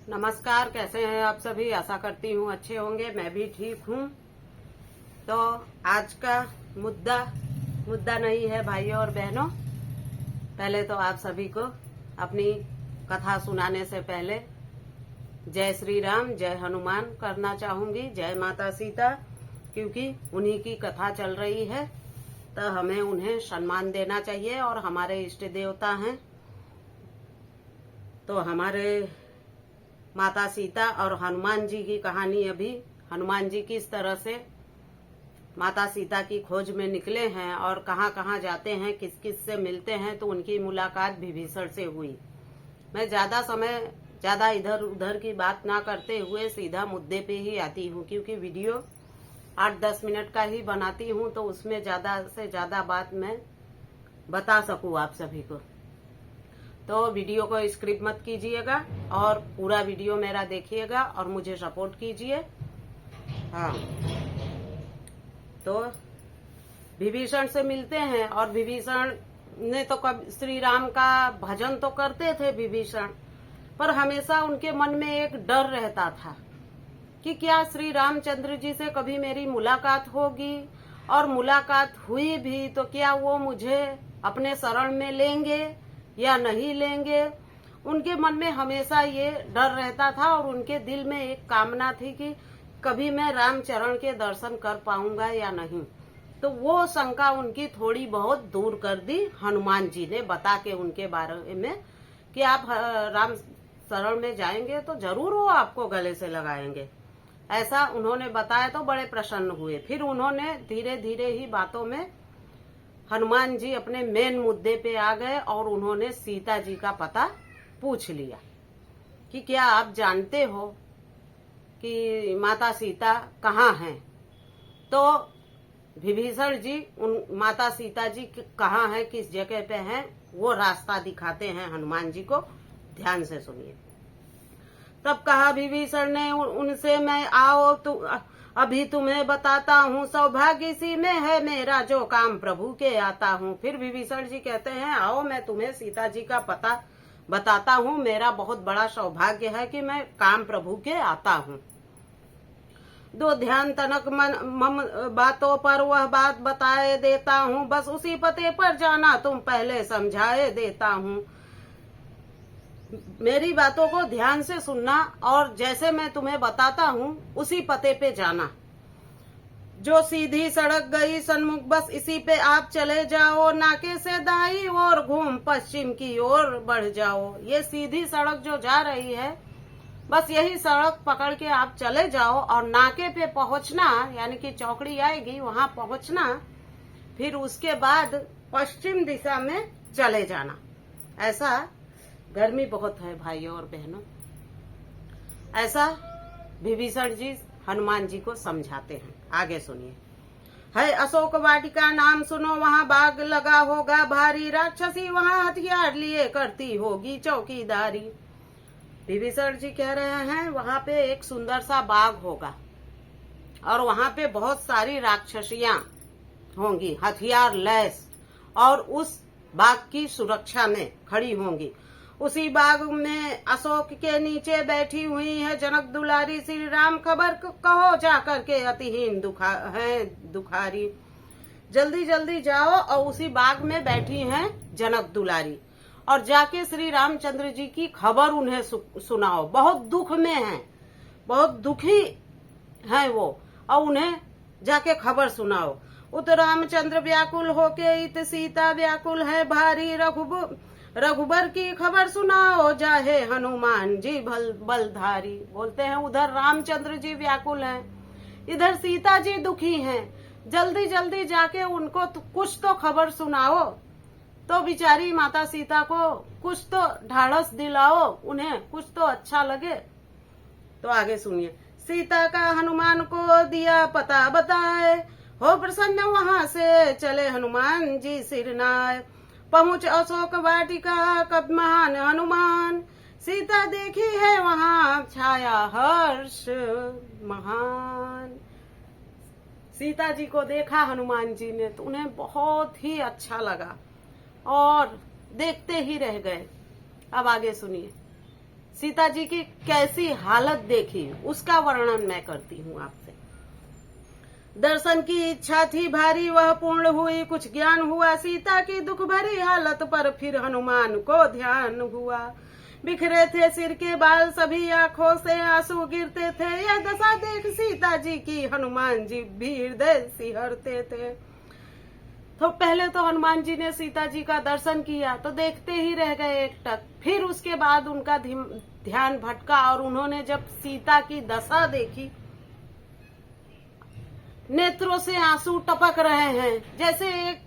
नमस्कार, कैसे हैं आप सभी। आशा करती हूँ अच्छे होंगे। मैं भी ठीक हूँ। तो आज का मुद्दा नहीं है भाइयों और बहनों। पहले तो आप सभी को अपनी कथा सुनाने से पहले जय श्री राम, जय हनुमान करना चाहूंगी, जय माता सीता, क्योंकि उन्हीं की कथा चल रही है तो हमें उन्हें सम्मान देना चाहिए। और हमारे इष्ट देवता हैं तो हमारे माता सीता और हनुमान जी की कहानी। अभी हनुमान जी किस तरह से माता सीता की खोज में निकले हैं और कहाँ कहाँ जाते हैं, किस किस से मिलते हैं, तो उनकी मुलाकात विभीषण से हुई। मैं ज्यादा इधर उधर की बात ना करते हुए सीधा मुद्दे पे ही आती हूँ, क्योंकि वीडियो 8-10 मिनट का ही बनाती हूँ तो उसमें ज्यादा से ज्यादा बात मैं बता सकूँ आप सभी को। तो वीडियो को स्किप मत कीजिएगा और पूरा वीडियो मेरा देखिएगा और मुझे सपोर्ट कीजिए। हाँ, तो विभीषण से मिलते हैं और विभीषण ने तो कभी श्री राम का भजन तो करते थे विभीषण, पर हमेशा उनके मन में एक डर रहता था कि क्या श्री रामचंद्र जी से कभी मेरी मुलाकात होगी, और मुलाकात हुई भी तो क्या वो मुझे अपने शरण में लेंगे या नहीं लेंगे। उनके मन में हमेशा ये डर रहता था और उनके दिल में एक कामना थी कि कभी मैं रामचरण के दर्शन कर पाऊंगा या नहीं। तो वो शंका उनकी थोड़ी बहुत दूर कर दी हनुमान जी ने, बता के उनके बारे में कि आप राम शरण में जाएंगे तो जरूर वो आपको गले से लगाएंगे। ऐसा उन्होंने बताया तो बड़े प्रसन्न हुए। फिर उन्होंने धीरे धीरे ही बातों में हनुमान जी अपने मेन मुद्दे पे आ गए और उन्होंने सीता जी का पता पूछ लिया कि क्या आप जानते हो कि माता सीता कहाँ हैं। तो विभीषण जी उन माता सीता जी कहाँ हैं, किस जगह पे हैं, वो रास्ता दिखाते हैं हनुमान जी को। ध्यान से सुनिए। तब कहा विभीषण ने उनसे, मैं आओ तो अभी तुम्हें बताता हूँ, सौभाग्य इसी में है मेरा जो काम प्रभु के आता हूँ। फिर विभीषण जी कहते हैं, आओ मैं तुम्हें सीता जी का पता बताता हूँ। मेरा बहुत बड़ा सौभाग्य है कि मैं काम प्रभु के आता हूँ। दो ध्यान तनक मम बातों पर वह बात बताए देता हूँ, बस उसी पते पर जाना तुम पहले समझाए देता हूँ। मेरी बातों को ध्यान से सुनना और जैसे मैं तुम्हें बताता हूँ उसी पते पे जाना। जो सीधी सड़क गई सन्मुख बस इसी पे आप चले जाओ, नाके से दाई और घूम पश्चिम की ओर बढ़ जाओ। ये सीधी सड़क जो जा रही है, बस यही सड़क पकड़ के आप चले जाओ और नाके पे पहुंचना, यानी कि चौकड़ी आएगी वहां पहुंचना। फिर उसके बाद पश्चिम दिशा में चले जाना। ऐसा, गर्मी बहुत है भाइयों और बहनों, ऐसा विभीषण जी हनुमान जी को समझाते हैं। आगे सुनिए। है अशोक वाटिका नाम सुनो, वहाँ बाग लगा होगा भारी, राक्षसी वहाँ हथियार लिए करती होगी चौकीदारी। विभीषण जी कह रहे हैं वहाँ पे एक सुंदर सा बाग होगा और वहाँ पे बहुत सारी राक्षसियां होंगी हथियार लैस, और उस बाग की सुरक्षा में खड़ी होंगी। उसी बाग में अशोक के नीचे बैठी हुई है जनक दुलारी, श्री राम खबर कहो जाकर के अतिहीन दुखारी। जल्दी जल्दी जाओ और उसी बाग में बैठी हैं जनक दुलारी और जाके श्री रामचंद्र जी की खबर उन्हें सुनाओ। बहुत दुख में हैं, बहुत दुखी हैं वो, और उन्हें जाके खबर सुनाओ। उत रामचंद्र व्याकुल होके इत सीता व्याकुल है भारी, रघुबर की खबर सुनाओ जाहे हनुमान जी बलधारी। बोलते हैं उधर रामचंद्र जी व्याकुल हैं, इधर सीता जी दुखी हैं, जल्दी जल्दी जाके उनको कुछ तो खबर सुनाओ, तो बिचारी माता सीता को कुछ तो ढाढ़स दिलाओ, उन्हें कुछ तो अच्छा लगे। तो आगे सुनिए। सीता का हनुमान को दिया पता बताए, हो प्रसन्न वहां से चले हनुमान जी सिरनाए। पहुंच अशोक वाटिका कब महान हनुमान, सीता देखी है वहां छाया हर्ष महान। सीता जी को देखा हनुमान जी ने तो उन्हें बहुत ही अच्छा लगा और देखते ही रह गए। अब आगे सुनिए। सीता जी की कैसी हालत देखी उसका वर्णन मैं करती हूँ आपसे। दर्शन की इच्छा थी भारी, वह पूर्ण हुई, कुछ ज्ञान हुआ सीता की दुख भरी हालत पर, फिर हनुमान को ध्यान हुआ। बिखरे थे सिर के बाल सभी, आंखों से आंसू गिरते थे, यह दशा देख सीता जी की हनुमान जी भी हृदय सिहरते थे। तो पहले तो हनुमान जी ने सीता जी का दर्शन किया तो देखते ही रह गए एकटक। फिर उसके बाद उनका ध्यान भटका और उन्होंने जब सीता की दशा देखी, नेत्रों से आंसू टपक रहे हैं, जैसे एक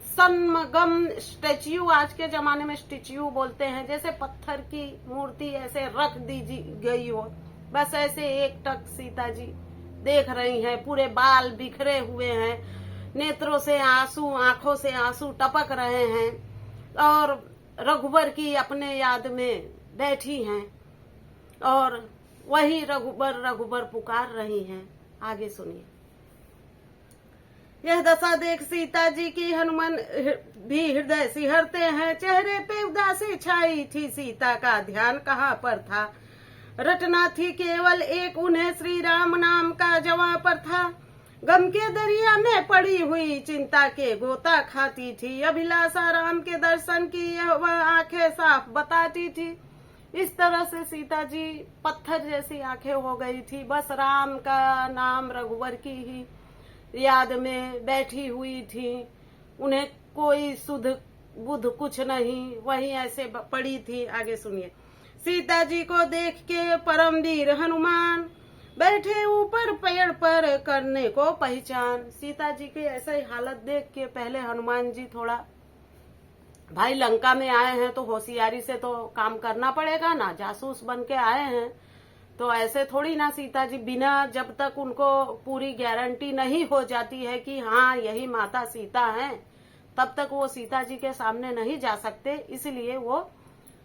सनमगम स्टैच्यू, आज के जमाने में स्टैच्यू बोलते हैं, जैसे पत्थर की मूर्ति ऐसे रख दी गई हो, बस ऐसे एकटक सीता जी देख रही हैं। पूरे बाल बिखरे हुए हैं, नेत्रों से आंसू, आंखों से आंसू टपक रहे हैं और रघुबर की अपने याद में बैठी हैं और वही रघुबर रघुबर पुकार रही हैं। आगे सुनिए। यह दशा देख सीता जी की हनुमान भी हृदय सिहरते हैं, चेहरे पे उदासी छाई थी, सीता का ध्यान कहाँ पर था। रटना थी केवल एक उन्हें श्री राम नाम का जवां पर था, गम के दरिया में पड़ी हुई चिंता के गोता खाती थी, अभिलाषा राम के दर्शन की यह वह आंखें साफ बताती थी। इस तरह से सीता जी पत्थर जैसी आंखें हो गई थी, बस राम का नाम रघुवर की ही याद में बैठी हुई थी। उन्हें कोई सुध बुध कुछ नहीं, वही ऐसे पड़ी थी। आगे सुनिए। सीता जी को देख के परम वीर हनुमान, बैठे ऊपर पेड़ पर करने को पहचान। सीता जी की ऐसा ही हालत देख के पहले हनुमान जी थोड़ा, भाई लंका में आए हैं तो होशियारी से तो काम करना पड़ेगा ना, जासूस बन के आए हैं तो ऐसे थोड़ी ना सीता जी बिना, जब तक उनको पूरी गारंटी नहीं हो जाती है कि हाँ यही माता सीता हैं, तब तक वो सीता जी के सामने नहीं जा सकते। इसलिए वो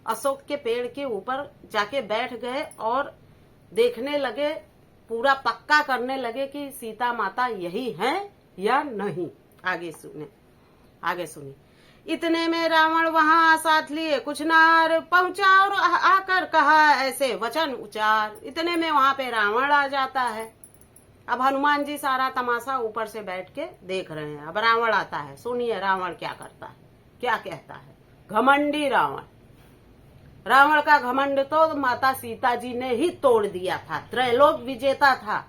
अशोक के पेड़ के ऊपर जाके बैठ गए और देखने लगे, पूरा पक्का करने लगे कि सीता माता यही हैं या नहीं। आगे सुनिए। इतने में रावण वहां साथ लिए कुछ नार, पहुंचा और आकर कहा ऐसे वचन उचार। इतने में वहां पे रावण आ जाता है। अब हनुमान जी सारा तमाशा ऊपर से बैठ के देख रहे हैं। अब रावण आता है, सुनिए रावण क्या करता है, क्या कहता है। घमंडी रावण का घमंड तो माता सीता जी ने ही तोड़ दिया था, त्रैलोक विजेता था,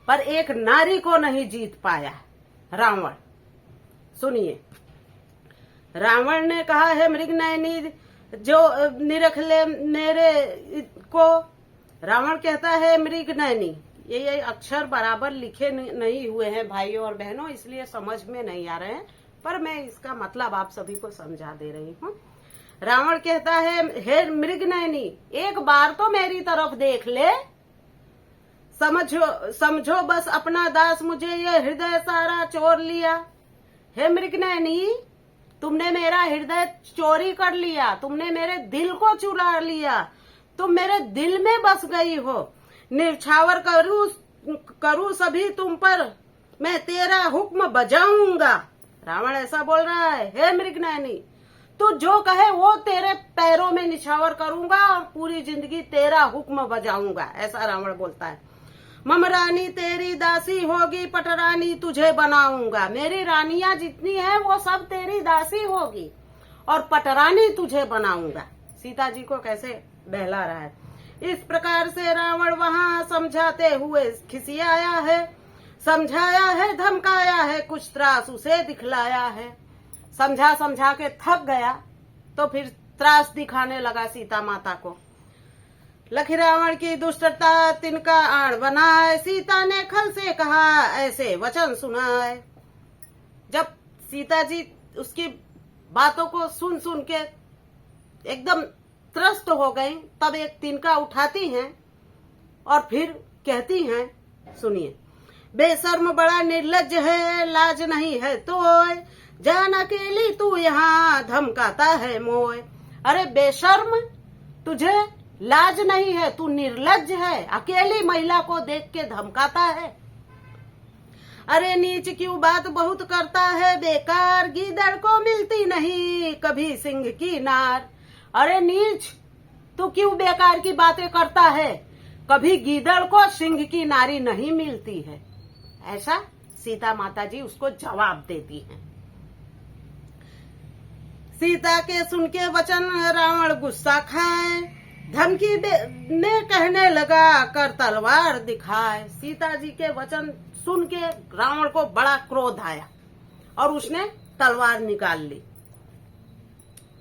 पर एक नारी को नहीं जीत पाया रावण। सुनिए। रावण ने कहा है मृगनयनी जो निरख ले मेरे को। रावण कहता है मृगनयनी, ये अक्षर बराबर लिखे नहीं हुए हैं भाइयों और बहनों, इसलिए समझ में नहीं आ रहे हैं, पर मैं इसका मतलब आप सभी को समझा दे रही हूँ। रावण कहता है हे मृगनयनी, एक बार तो मेरी तरफ देख ले, समझो बस अपना दास, मुझे ये हृदय सारा चोर लिया। हे मृगनयनी, तुमने मेरा हृदय चोरी कर लिया, तुमने मेरे दिल को चुरा लिया, तुम मेरे दिल में बस गई हो। निछावर करूं सभी तुम पर, मैं तेरा हुक्म बजाऊंगा। रावण ऐसा बोल रहा है, हे मृगनयनी, तू जो कहे वो तेरे पैरों में निछावर करूंगा और पूरी जिंदगी तेरा हुक्म बजाऊंगा, ऐसा रावण बोलता है। मम रानी तेरी दासी होगी, पटरानी तुझे बनाऊंगा। मेरी रानियां जितनी है वो सब तेरी दासी होगी और पटरानी तुझे बनाऊंगा। सीता जी को कैसे बहला रहा है। इस प्रकार से रावण वहां समझाते हुए खिसियाया है, समझाया है, धमकाया है, कुछ त्रास उसे दिखलाया है। समझा के थक गया तो फिर त्रास दिखाने लगा सीता माता को। लखी रावण की दुष्टता तिनका आड़ बनाए, सीता ने खल से कहा ऐसे वचन सुनाए। जब सीता जी उसकी बातों को सुन के एकदम त्रस्त हो गई, तब एक तिनका उठाती हैं और फिर कहती हैं, सुनिए। बेशर्म बड़ा निर्लज्ज है, लाज नहीं है तो जान अकेली तू यहाँ धमकाता है मोय। अरे बेशर्म, तुझे लाज नहीं है, तू निर्लज्ज है, अकेली महिला को देख के धमकाता है। अरे नीच क्यों बात बहुत करता है बेकार, गीदड़ को मिलती नहीं कभी सिंह की नार। अरे नीच, तू क्यों बेकार की बातें करता है? कभी गीदड़ को सिंह की नारी नहीं मिलती है। ऐसा सीता माता जी उसको जवाब देती हैं। सीता के सुन के वचन रावण गुस्सा खाए, धमकी ने कहने लगा कर तलवार दिखाए। सीता जी के वचन सुन के रावण को बड़ा क्रोध आया और उसने तलवार निकाल ली।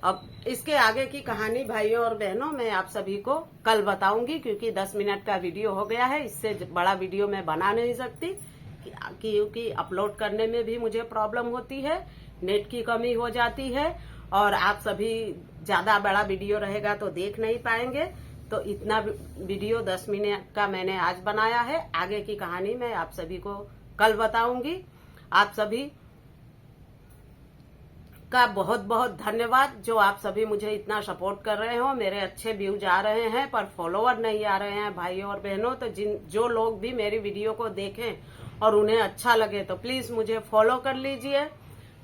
अब इसके आगे की कहानी भाइयों और बहनों मैं आप सभी को कल बताऊंगी, क्योंकि 10 मिनट का वीडियो हो गया है। इससे बड़ा वीडियो मैं बना नहीं सकती, क्योंकि अपलोड करने में भी मुझे प्रॉब्लम होती है, नेट की कमी हो जाती है और आप सभी ज्यादा बड़ा वीडियो रहेगा तो देख नहीं पाएंगे। तो इतना वीडियो 10 मिनट का मैंने आज बनाया है। आगे की कहानी मैं आप सभी को कल बताऊंगी। आप सभी का बहुत बहुत धन्यवाद, जो आप सभी मुझे इतना सपोर्ट कर रहे हो। मेरे अच्छे व्यूज आ रहे हैं पर फॉलोवर नहीं आ रहे हैं भाइयों और बहनों। तो जो लोग भी मेरी वीडियो को देखें और उन्हें अच्छा लगे तो प्लीज मुझे फॉलो कर लीजिए,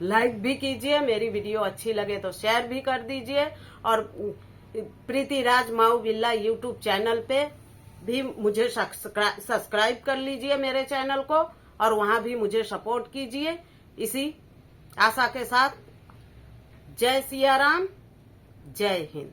लाइक भी कीजिए, मेरी वीडियो अच्छी लगे तो शेयर भी कर दीजिए। और प्रीति राज माऊ बिल्ला यूट्यूब चैनल पे भी मुझे सब्सक्राइब कर लीजिए मेरे चैनल को, और वहां भी मुझे सपोर्ट कीजिए। इसी आशा के साथ जय सिया राम, जय हिंद।